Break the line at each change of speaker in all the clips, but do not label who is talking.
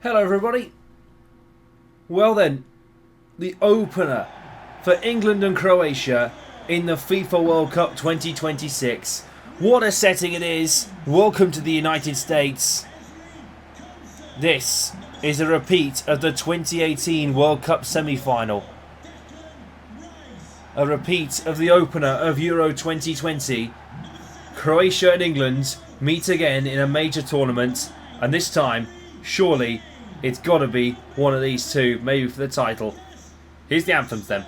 Hello everybody. Well then, the opener for England and Croatia in the FIFA World Cup 2026. What a setting it is. Welcome to the United States. This is a repeat of the 2018 World Cup semi-final. A repeat of the opener of Euro 2020. Croatia and England meet again in a major tournament, and this time, surely, it's got to be one of these two, maybe for the title. Here's the anthems then.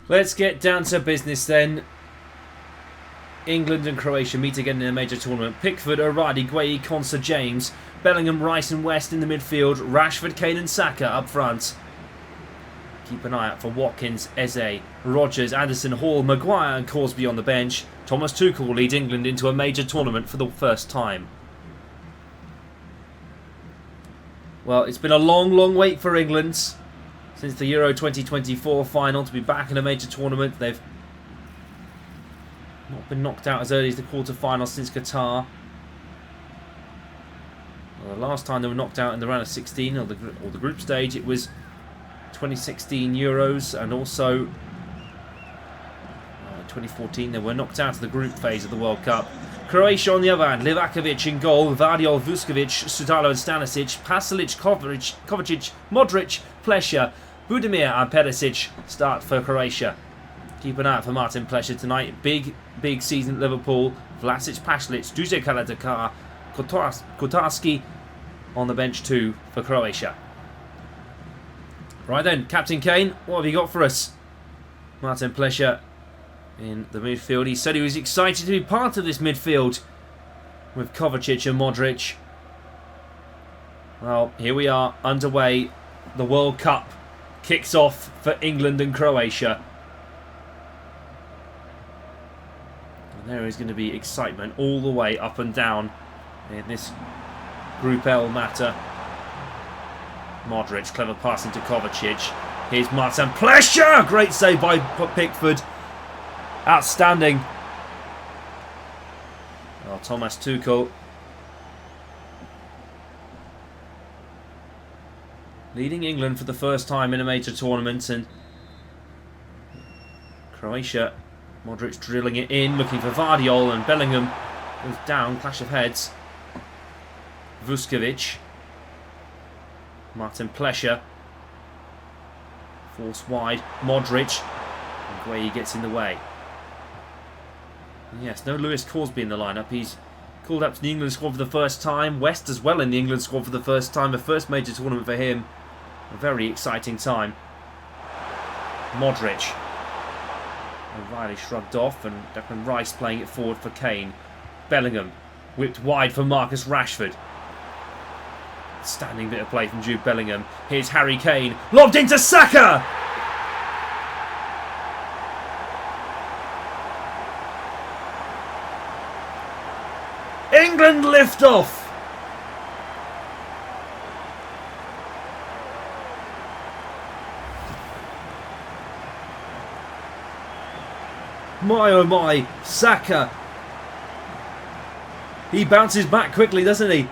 Let's get down to business then. England and Croatia meet again in a major tournament. Pickford, O'Reilly, Gueye, Konsa, James, Bellingham, Rice and West in the midfield. Rashford, Kane and Saka up front. Keep an eye out for Watkins, Eze, Rodgers, Anderson, Hall, Maguire and Corsby on the bench. Thomas Tuchel leads England into a major tournament for the first time. Well, it's been a long wait for England since the Euro 2024 final to be back in a major tournament. They've not been knocked out as early as the quarter-final since Qatar. Well, the last time they were knocked out in the round of 16 or the group stage, it was 2016 Euros, and also 2014 they were knocked out of the group phase of the World Cup. Croatia on the other hand, Livakovic in goal, Vardiol, Vuskovic, Sutalo and Stanisic, Pasalic, Kovacic, Modric, Plesha, Budimir and Perisic start for Croatia. Keep an eye out for Martin Plesha tonight. Big season at Liverpool. Vlasic, Pasalic, Duže Kalajdzic, Kotarski on the bench too for Croatia. Right then, Captain Kane, what have you got for us? Martin Plesha in the midfield. He said he was excited to be part of this midfield with Kovacic and Modric. Well, here we are, underway. The World Cup kicks off for England and Croatia. And there is going to be excitement all the way up and down in this Group L matter. Modric, clever passing to Kovacic. Here's Martin Plesha! Great save by Pickford. Outstanding. Oh, Thomas Tuchel leading England for the first time in a major tournament, and Croatia, Modric drilling it in, looking for Vardiol, and Bellingham goes down, clash of heads. Vuskovic, Martin Plesha, force wide, Modric, and Gueye gets in the way. Yes, no Lewis Corsby in the lineup. He's called up to the England squad for the first time. West as well in the England squad for the first time. The first major tournament for him. A very exciting time. Modric. O'Reilly shrugged off, and Declan Rice playing it forward for Kane. Bellingham whipped wide for Marcus Rashford. Standing bit of play from Jude Bellingham. Here's Harry Kane. Lobbed into Saka! England lift off! My oh my, Saka. He bounces back quickly, doesn't he?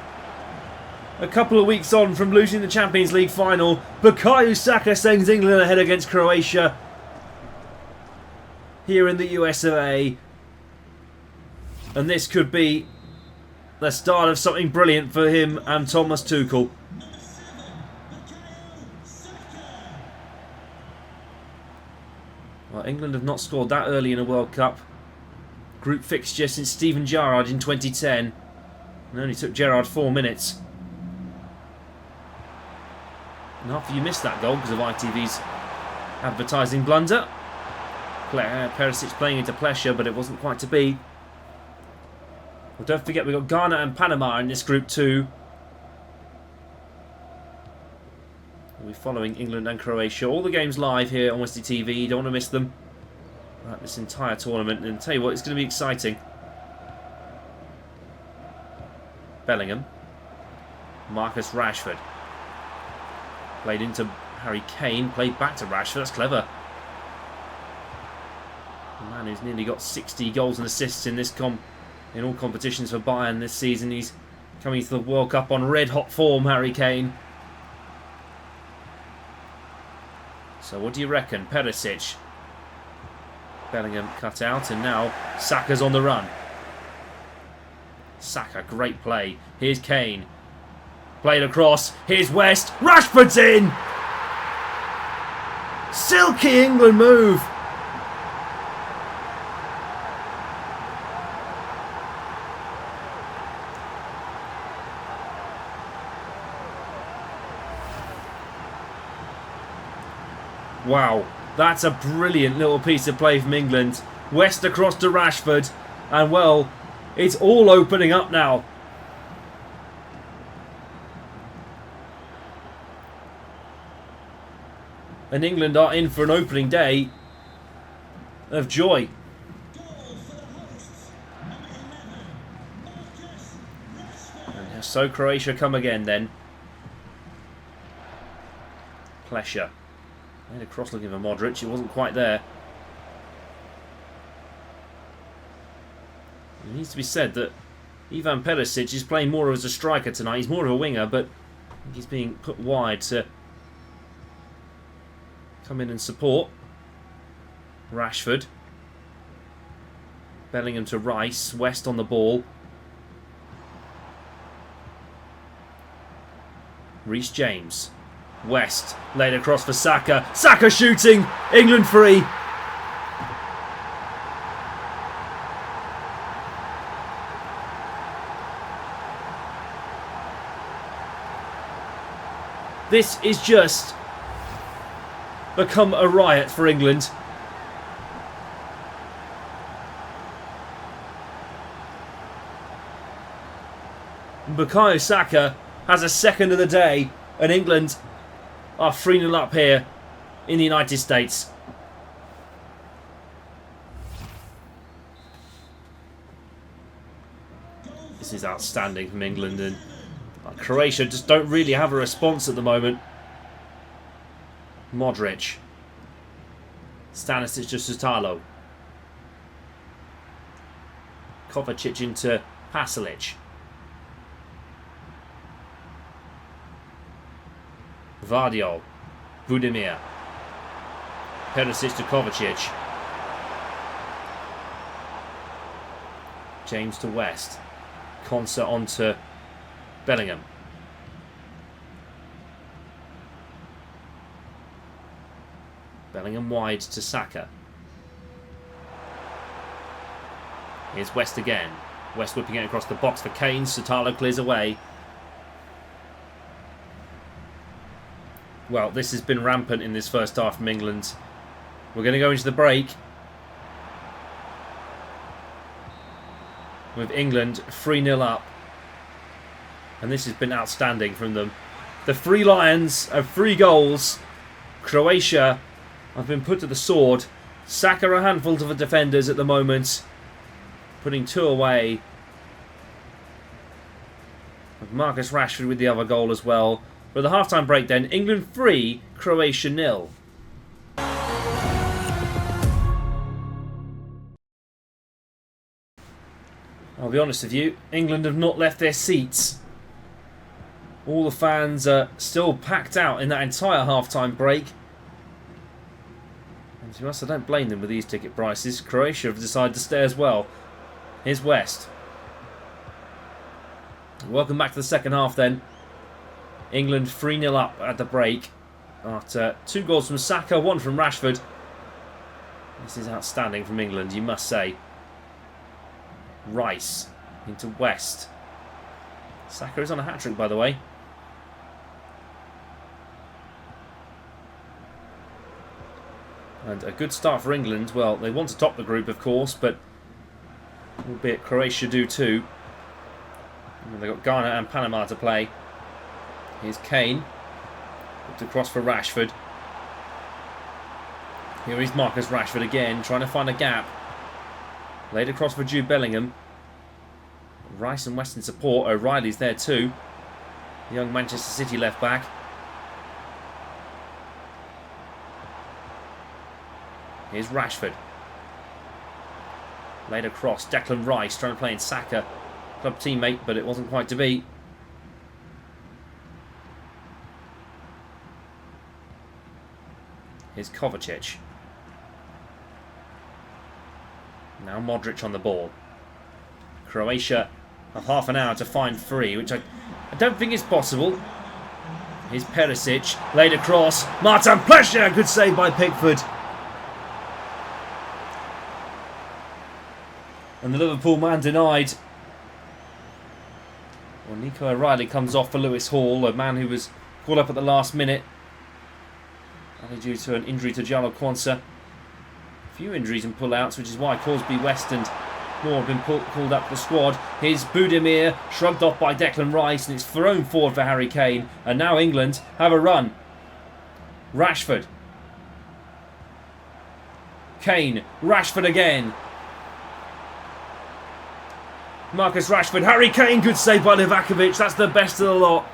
A couple of weeks on from losing the Champions League final, Bukayo Saka sends England ahead against Croatia here in the US of A. And this could be the start of something brilliant for him and Thomas Tuchel. Well, England have not scored that early in a World Cup group fixture since Steven Gerrard in 2010. It only took Gerrard 4 minutes. And after you missed that goal because of ITV's advertising blunder, Perisic playing into Plesha, but it wasn't quite to be. Well, don't forget we've got Ghana and Panama in this group too. We'll be following England and Croatia. All the games live here on Westy TV. You don't want to miss them. Right, this entire tournament. And tell you what, it's going to be exciting. Bellingham. Marcus Rashford. Played into Harry Kane. Played back to Rashford. That's clever. The man who's nearly got 60 goals and assists in this in all competitions for Bayern this season. He's coming to the World Cup on red-hot form, Harry Kane. So what do you reckon? Perisic. Bellingham cut out, and now Saka's on the run. Saka, great play. Here's Kane. Played across. Here's West. Rashford's in! Silky England move. Wow, that's a brilliant little piece of play from England. West across to Rashford, and well, it's all opening up now. And England are in for an opening day of joy. And so Croatia come again then. Plesha. Made a cross looking for Modric. It wasn't quite there. It needs to be said that Ivan Perisic is playing more as a striker tonight. He's more of a winger, but I think he's being put wide to come in and support. Rashford. Bellingham to Rice. West on the ball. Reece James. West. Laid across for Saka. Saka shooting. England free. This is just become a riot for England. Bukayo Saka has a second of the day, and England are 3-0 up here in the United States. This is outstanding from England, and Croatia just don't really have a response at the moment. Modric. Stanisic to Sutalo. Kovacic into Pasalic. Vardiol. Budimir. Perisic to Kovacic. James to West. Konsa onto Bellingham. Bellingham wide to Saka. Here's West again. West whipping it across the box for Kane. Sutalo clears away. Well, this has been rampant in this first half from England. We're going to go into the break with England 3-0 up. And this has been outstanding from them. The Three Lions have 3 goals. Croatia have been put to the sword. Saka a handful to the defenders at the moment, putting 2 away. Marcus Rashford with the other goal as well. For the half-time break then, England 3, Croatia 0. I'll be honest with you, England have not left their seats. All the fans are still packed out in that entire half-time break. And to be honest, I don't blame them with these ticket prices. Croatia have decided to stay as well. Here's West. Welcome back to the second half then. England 3-0 up at the break after 2 goals from Saka, 1 from Rashford. This is outstanding from England, you must say. Rice into West. Saka is on a hat-trick, by the way. And a good start for England. Well, they want to top the group, of course, but albeit Croatia do too. And they've got Ghana and Panama to play. Here's Kane. Looked across for Rashford. Here is Marcus Rashford again, trying to find a gap. Laid across for Jude Bellingham. Rice and Weston support. O'Reilly's there too. Young Manchester City left back. Here's Rashford. Laid across. Declan Rice trying to play in Saka. Club teammate, but it wasn't quite to be. Here's Kovacic. Now Modric on the ball. Croatia have half an hour to find free, which I don't think is possible. Here's Perisic. Laid across. Martin Plessia. Good save by Pickford. And the Liverpool man denied. Well, Nico O'Reilly comes off for Lewis Hall, a man who was called up at the last minute. Only due to an injury to Diallo Quansah. A few injuries and pull-outs, which is why Crosby, West and Moore have been called up to the squad. Here's Budimir, shrugged off by Declan Rice, and it's thrown forward for Harry Kane. And now England have a run. Rashford. Kane. Rashford again. Marcus Rashford. Harry Kane. Good save by Livakovic. That's the best of the lot.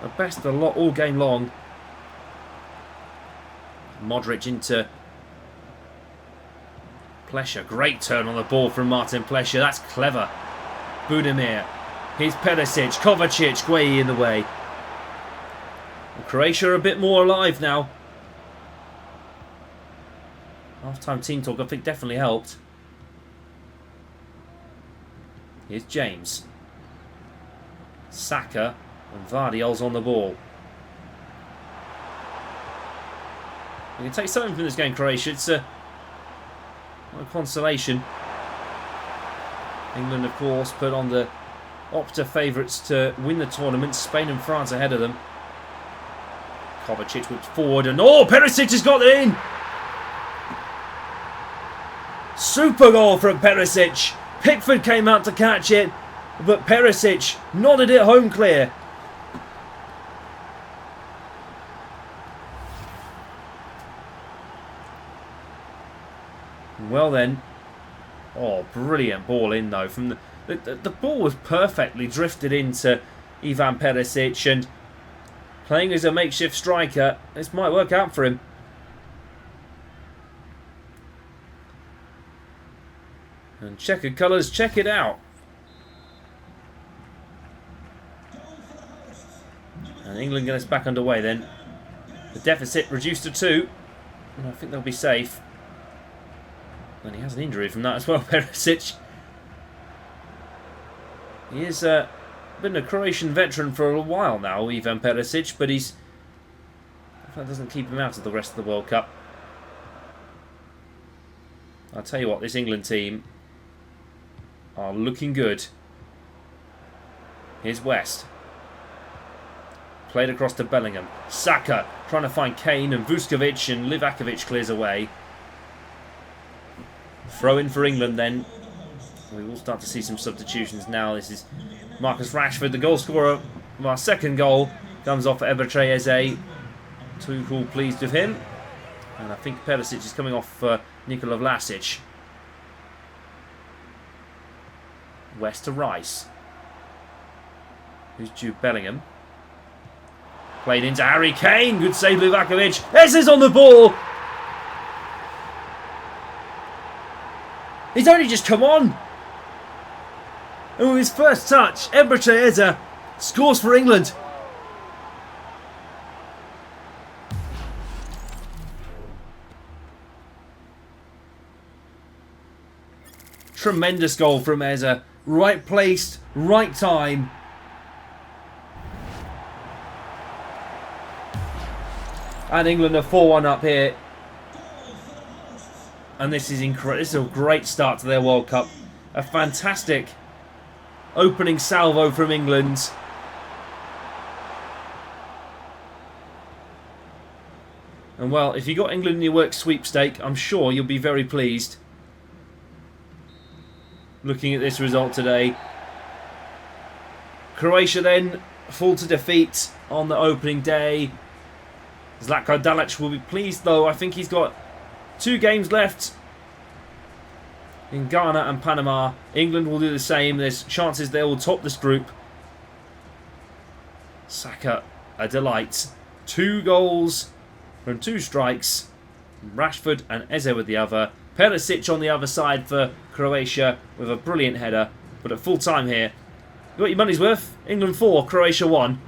The best of the lot all game long. Modric into Plessia. Great turn on the ball from Martin Plessia. That's clever. Budimir. Here's Perisic. Kovacic. Way in the way. And Croatia are a bit more alive now. Half-time team talk, I think, definitely helped. Here's James. Saka and Vardyol's on the ball. You can take something from this game, Croatia. It's a consolation. England, of course, put on the Opta favourites to win the tournament. Spain and France ahead of them. Kovacic whips forward and Perisic has got it in! Super goal from Perisic. Pickford came out to catch it, but Perisic nodded it home clear. Well then. Oh, brilliant ball in though. From the ball was perfectly drifted into Ivan Perisic, and playing as a makeshift striker, this might work out for him. And checkered colours, check it out. And England get us back underway then. The deficit reduced to 2. And I think they'll be safe. And he has an injury from that as well, Perisic. He has been a Croatian veteran for a while now, Ivan Perisic, but that doesn't keep him out of the rest of the World Cup. I'll tell you what, this England team are looking good. Here's West. Played across to Bellingham. Saka trying to find Kane and Vuskovic, and Livakovic clears away. Throw in for England then. We will start to see some substitutions now. This is Marcus Rashford, the goal scorer of our second goal. Comes off for Ebertrey Eze. Tuchel pleased with him. And I think Perisic is coming off for Nikola Vlasic. West to Rice. Who's Jude Bellingham? Played into Harry Kane. Good save, Livakovic. Eze's on the ball. He's only just come on. And with his first touch, Ebertrey Eze scores for England. Tremendous goal from Eze. Right place, right time. And England are 4-1 up here. And this is incredible. This is a great start to their World Cup. A fantastic opening salvo from England. And well, if you got England in your work sweepstake, I'm sure you'll be very pleased. looking at this result today. Croatia then fall to defeat on the opening day. Zlatko Dalic will be pleased though. I think he's got 2 games left in Ghana and Panama. England will do the same. There's chances they will top this group. Saka, a delight. 2 goals from 2 strikes. Rashford and Eze with the other. Perisic on the other side for Croatia with a brilliant header. But at full time here, you got your money's worth. England 4, Croatia 1.